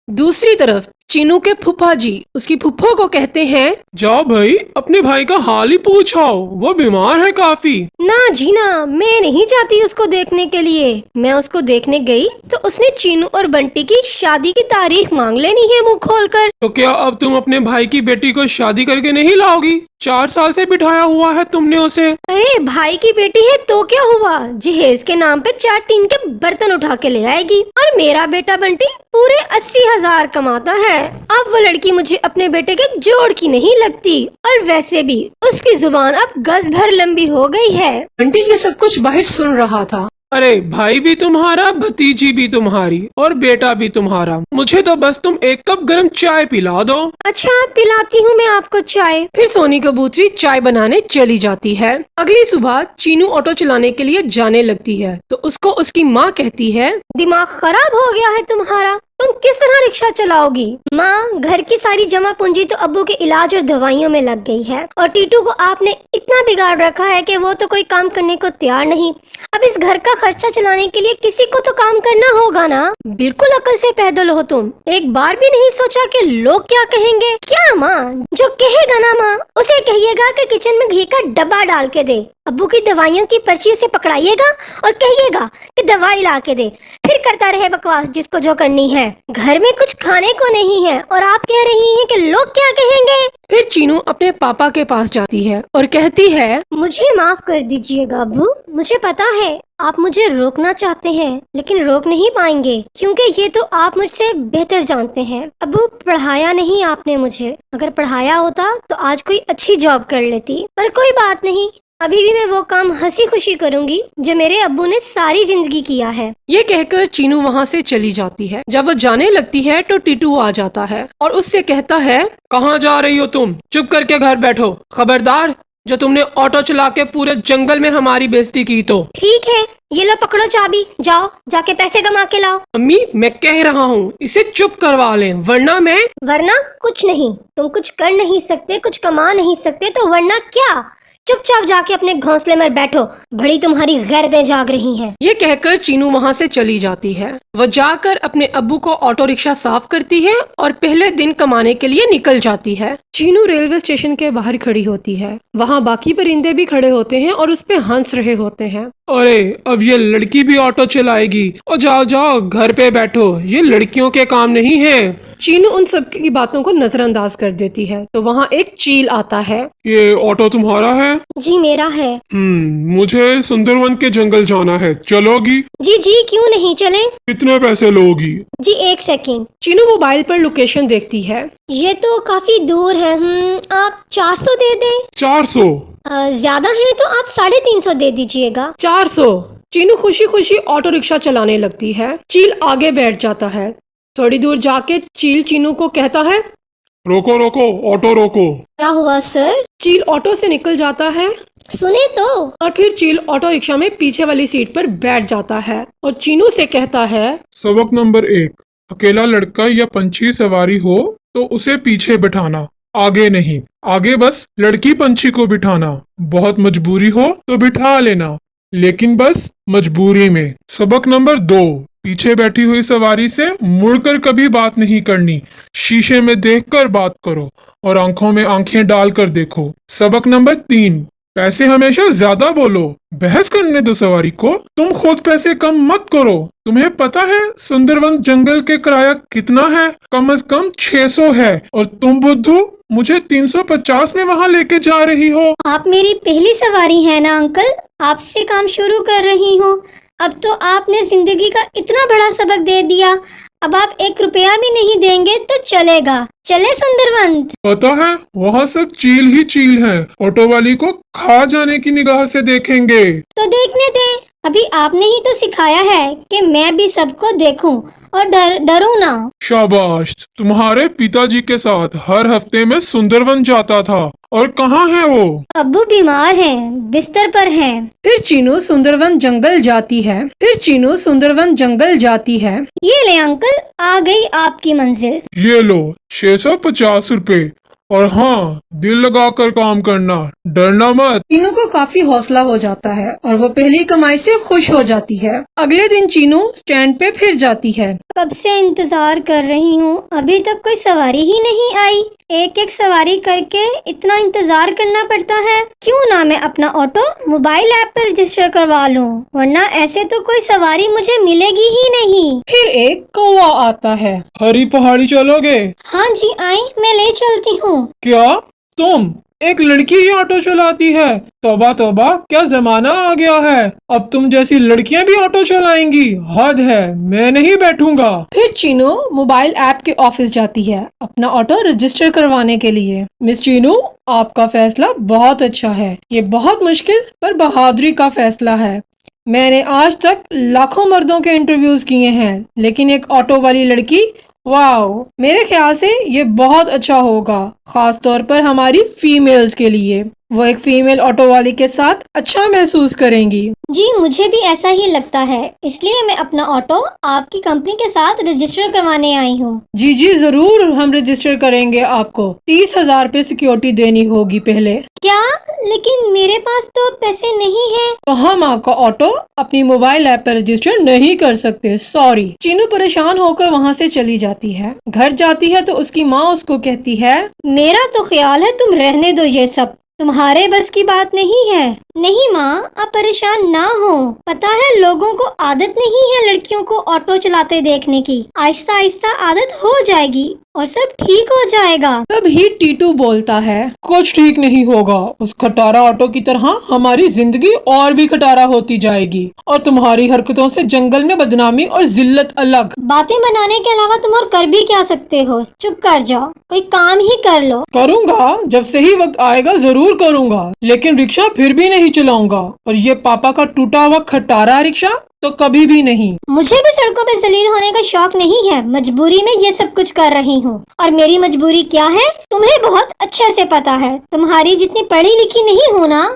दूसरी तरफ चीनू के फूफा जी उसकी फूफो को कहते हैं, जाओ भाई अपने भाई का हाल ही पूछाओ, वो बीमार है काफी। ना जी ना, मैं नहीं जाती उसको देखने के लिए। मैं उसको देखने गई तो उसने चीनू और बंटी की शादी की तारीख मांग लेनी है मुंह खोलकर। तो क्या अब तुम अपने भाई की बेटी को शादी करके नहीं लाओगी? 4 साल से बिठाया हुआ है तुमने उसे। अरे भाई की बेटी है तो क्या हुआ, जहेज के नाम पे 4 टीन के बर्तन उठा के ले आएगी। और मेरा बेटा बंटी पूरे 80,000 कमाता है। अब वो लड़की मुझे अपने बेटे के जोड़ की नहीं लगती। और वैसे भी उसकी जुबान अब गज भर लंबी हो गई है। बंटी ये सब कुछ बाहर सुन रहा था। अरे भाई भी तुम्हारा, भतीजी भी तुम्हारी और बेटा भी तुम्हारा। मुझे तो बस तुम 1 कप गर्म चाय पिला दो। अच्छा पिलाती हूँ मैं आपको चाय। फिर सोनी कबूतरी चाय बनाने चली जाती है। अगली सुबह चीनू ऑटो चलाने के लिए जाने लगती है तो उसको उसकी माँ कहती है, दिमाग खराब हो गया है तुम्हारा, तुम किस तरह रिक्शा चलाओगी? माँ, घर की सारी जमा पूंजी तो अब्बू के इलाज और दवाइयों में लग गई है और टीटू को आपने इतना बिगाड़ रखा है कि वो तो कोई काम करने को तैयार नहीं। अब इस घर का खर्चा चलाने के लिए किसी को तो काम करना होगा ना। बिल्कुल अकल से पैदल हो तुम, एक बार भी नहीं सोचा कि लोग क्या कहेंगे? क्या माँ, जो कहेगा ना माँ उसे कहिएगा कि किचन में घी का डब्बा डाल के दे। अब्बू की दवाइयों की पर्ची उसे पकड़ाइएगा और कहिएगा कि दवाई ला के दे। फिर करता रहे बकवास जिसको जो करनी है। घर में कुछ खाने को नहीं है और आप कह रही हैं कि लोग क्या कहेंगे। फिर चीनू अपने पापा के पास जाती है और कहती है, मुझे माफ कर दीजिएगा अब्बू, मुझे पता है आप मुझे रोकना चाहते हैं लेकिन रोक नहीं पाएंगे क्योंकि ये तो आप मुझसे बेहतर जानते हैं। अब्बू, पढ़ाया नहीं आपने मुझे, अगर पढ़ाया होता तो आज कोई अच्छी जॉब कर लेती। पर कोई बात नहीं, अभी भी मैं वो काम हंसी खुशी करूंगी जो मेरे अब्बू ने सारी जिंदगी किया है। ये कहकर चीनू वहाँ से चली जाती है। जब वो जाने लगती है तो टीटू आ जाता है और उससे कहता है, कहाँ जा रही हो तुम? चुप करके घर बैठो। खबरदार, जो तुमने ऑटो चला के पूरे जंगल में हमारी बेइज्जती की तो। ठीक है, ये लो पकड़ो चाबी, जाओ जाके पैसे कमा के लाओ। अम्मी, मैं कह रहा हूँ इसे चुप करवा लें, वरना कुछ नहीं। तुम कुछ कर नहीं सकते, कुछ कमा नहीं सकते तो वरना क्या? चुपचाप जाके अपने घोंसले में बैठो, बड़ी तुम्हारी गैरतें जाग रही हैं। ये कहकर चीनू वहाँ से चली जाती है। वो जाकर अपने अब्बू को ऑटो रिक्शा साफ करती है और पहले दिन कमाने के लिए निकल जाती है। चीनू रेलवे स्टेशन के बाहर खड़ी होती है। वहाँ बाकी परिंदे भी खड़े होते हैं और उस पे हंस रहे होते हैं। अरे अब ये लड़की भी ऑटो चलाएगी? और जाओ जाओ घर पे बैठो, ये लड़कियों के काम नहीं है। चीनू उन सब की बातों को नजरअंदाज कर देती है तो वहाँ एक चील आता है। ये ऑटो तुम्हारा है? जी मेरा है। मुझे सुंदरवन के जंगल जाना है, चलोगी? जी जी क्यों नहीं, चले। कितने पैसे लोगी? जी 1 सेकंड। चीनू मोबाइल पर लोकेशन देखती है। ये तो काफी दूर है। आप 400 दे दें। 400? ज्यादा है तो आप 350 दे दीजिएगा। 400। चीनू खुशी खुशी ऑटो रिक्शा चलाने लगती है। चील आगे बैठ जाता है। थोड़ी दूर जाके चील चीनू को कहता है, रोको रोको, ऑटो रोको। क्या हुआ सर? चील ऑटो से निकल जाता है सुने तो। और फिर चील ऑटो रिक्शा में पीछे वाली सीट पर बैठ जाता है और चीनू से कहता है, सबक नंबर 1, अकेला लड़का या पंछी सवारी हो तो उसे पीछे बिठाना, आगे नहीं। आगे बस लड़की पंछी को बिठाना। बहुत मजबूरी हो तो बिठा लेना, लेकिन बस मजबूरी में। सबक नंबर 2, पीछे बैठी हुई सवारी से मुड़कर कभी बात नहीं करनी। शीशे में देखकर बात करो और आंखों में आंखें डालकर देखो। सबक नंबर 3, पैसे हमेशा ज्यादा बोलो, बहस करने दो सवारी को। तुम खुद पैसे कम मत करो। तुम्हें पता है सुंदरवन जंगल के किराया कितना है? कम से कम 600 है और तुम बुद्धू मुझे 350 में वहाँ लेके जा रही हो। आप मेरी पहली सवारी है ना अंकल, आपसे काम शुरू कर रही हूँ। अब तो आपने जिंदगी का इतना बड़ा सबक दे दिया, अब आप 1 रुपया भी नहीं देंगे तो चलेगा। चले सुंदरवन। पता है वहाँ सब चील ही चील है, ऑटो वाली को खा जाने की निगाह से देखेंगे। तो देखने दे, अभी आपने ही तो सिखाया है कि मैं भी सबको देखूं और डरूं ना। शाबाश, तुम्हारे पिताजी के साथ हर हफ्ते में सुंदरवन जाता था। और कहाँ है वो? अब्बू बीमार हैं, बिस्तर पर हैं। फिर चीनू सुंदरवन जंगल जाती है। ये ले अंकल, आ गई आपकी मंजिल। ये लो 650 रुपए। और हाँ, दिल लगाकर काम करना, डरना मत। चीनू को काफी हौसला हो जाता है और वो पहली कमाई से खुश हो जाती है। अगले दिन चीनू स्टैंड पे फिर जाती है। कब से इंतजार कर रही हूँ, अभी तक कोई सवारी ही नहीं आई। एक एक सवारी करके इतना इंतजार करना पड़ता है। क्यों ना मैं अपना ऑटो मोबाइल ऐप पर रजिस्टर करवा लूँ, वरना ऐसे तो कोई सवारी मुझे मिलेगी ही नहीं। फिर एक कौवा आता है। हरी पहाड़ी चलोगे? हाँ जी आई, मैं ले चलती हूँ। क्या तुम? एक लड़की ही ऑटो चलाती है? तौबा तौबा, क्या जमाना आ गया है। अब तुम जैसी लड़कियां भी ऑटो चलाएंगी? हद है, मैं नहीं बैठूंगा। फिर चीनू मोबाइल ऐप के ऑफिस जाती है अपना ऑटो रजिस्टर करवाने के लिए। मिस चीनू, आपका फैसला बहुत अच्छा है। ये बहुत मुश्किल पर बहादुरी का फैसला है। मैंने आज तक लाखों मर्दों के इंटरव्यूज किए हैं, लेकिन एक ऑटो वाली लड़की, वाओ, मेरे ख्याल से ये बहुत अच्छा होगा, खास तौर पर हमारी फीमेल्स के लिए। वो एक फीमेल ऑटो वाली के साथ अच्छा महसूस करेंगी। जी मुझे भी ऐसा ही लगता है, इसलिए मैं अपना ऑटो आपकी कंपनी के साथ रजिस्टर करवाने आई हूँ। जी जी जरूर, हम रजिस्टर करेंगे। आपको 30,000 पे सिक्योरिटी देनी होगी पहले। क्या? लेकिन मेरे पास तो पैसे नहीं है। तो हम आपका ऑटो अपनी मोबाइल ऐप पर रजिस्टर नहीं कर सकते, सॉरी। चीनू परेशान होकर वहाँ से चली जाती है। घर जाती है तो उसकी माँ उसको कहती है, मेरा तो ख्याल है तुम रहने दो, ये सब तुम्हारे बस की बात नहीं है। नहीं माँ, आप परेशान ना हो। पता है लोगों को आदत नहीं है लड़कियों को ऑटो चलाते देखने की। आहिस्ता आहिस्ता आदत हो जाएगी और सब ठीक हो जाएगा। तब ही टीटू बोलता है, कुछ ठीक नहीं होगा। उस खटारा ऑटो की तरह हमारी जिंदगी और भी खटारा होती जाएगी और तुम्हारी हरकतों से जंगल में बदनामी और जिल्लत अलग। बातें बनाने के अलावा तुम और कर भी क्या सकते हो? चुप कर जाओ, कोई काम ही कर लो। करूँगा, जब सही वक्त आएगा जरूर करूँगा, लेकिन रिक्शा फिर भी नहीं चलाऊंगा। और ये पापा का टूटा हुआ खटारा रिक्शा तो कभी भी नहीं। मुझे भी सड़कों पे जलील होने का शौक नहीं है, मजबूरी में ये सब कुछ कर रही हूँ। और मेरी मजबूरी क्या है तुम्हें बहुत अच्छे से पता है। तुम्हारी जितनी पढ़ी लिखी नहीं हो ना,